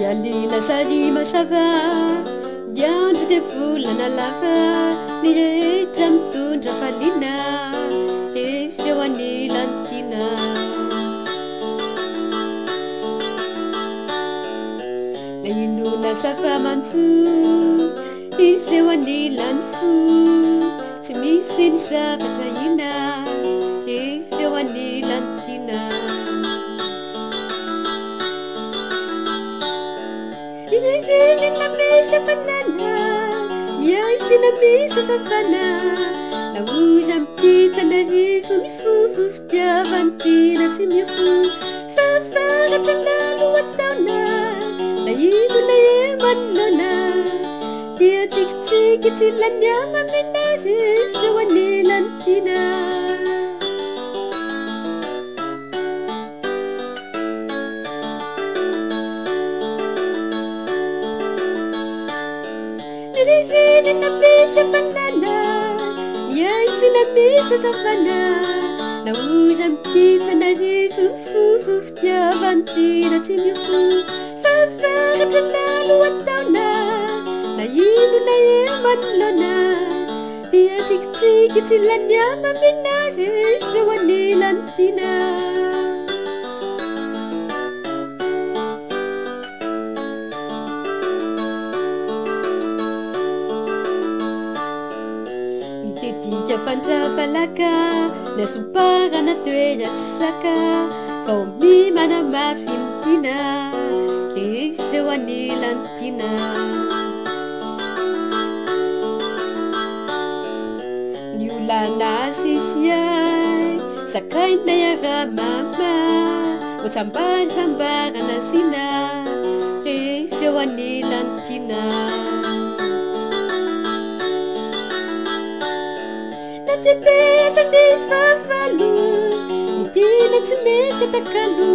Yalina salima sava diante de fulana lava ni jam tundra falina ke fewani lantina na inuna sava mantu isewani lanfu timisin savatra ina ke fewani lantina Nijini na misa fanana Niaisi na misa safana Na ulam kita na jifu mifufu Ftia vantina timiufu Fafara tanalu watana Na inu na yemanana Tia tik tiki tila nyama menaje Fewani lantina Nirigini na misa fanana Niaisi na misa safana Na ulam kita na jifu mfufu Ftia vantina timiufu Fafara tanalu watana Na inu na yemanana Tia tik tiki tila nyama menaje Fewani lantina Tika fandra falaka Na supara na toeja tsaka Fao mi mana mafimkina Ke fewani lantina Niulana sisiai Sakai na yara mama Wasambara na sina Ke fewani lantina Natipesa di fafalu Nitina tsimeka takalu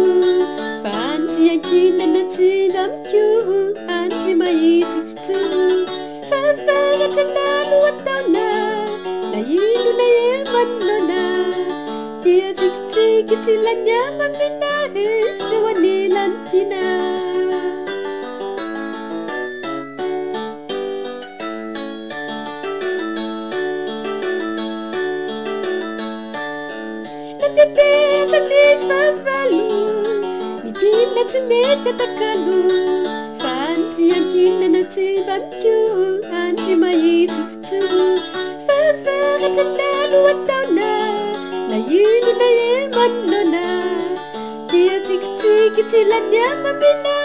Fandri yankina na tsimamkyu Andri maiti fitu Fafara tanalu watana Na inu na yemanana Tia tik tiki tila nyama minare Fewani lantina Natipesa ni fafalu Nitina tsimeka takalu Fandri yankina na tsimamkyu Andri maiti fitu Fafara tanalu watana Na inu na yemanana Tia tik tiki tila nyama mina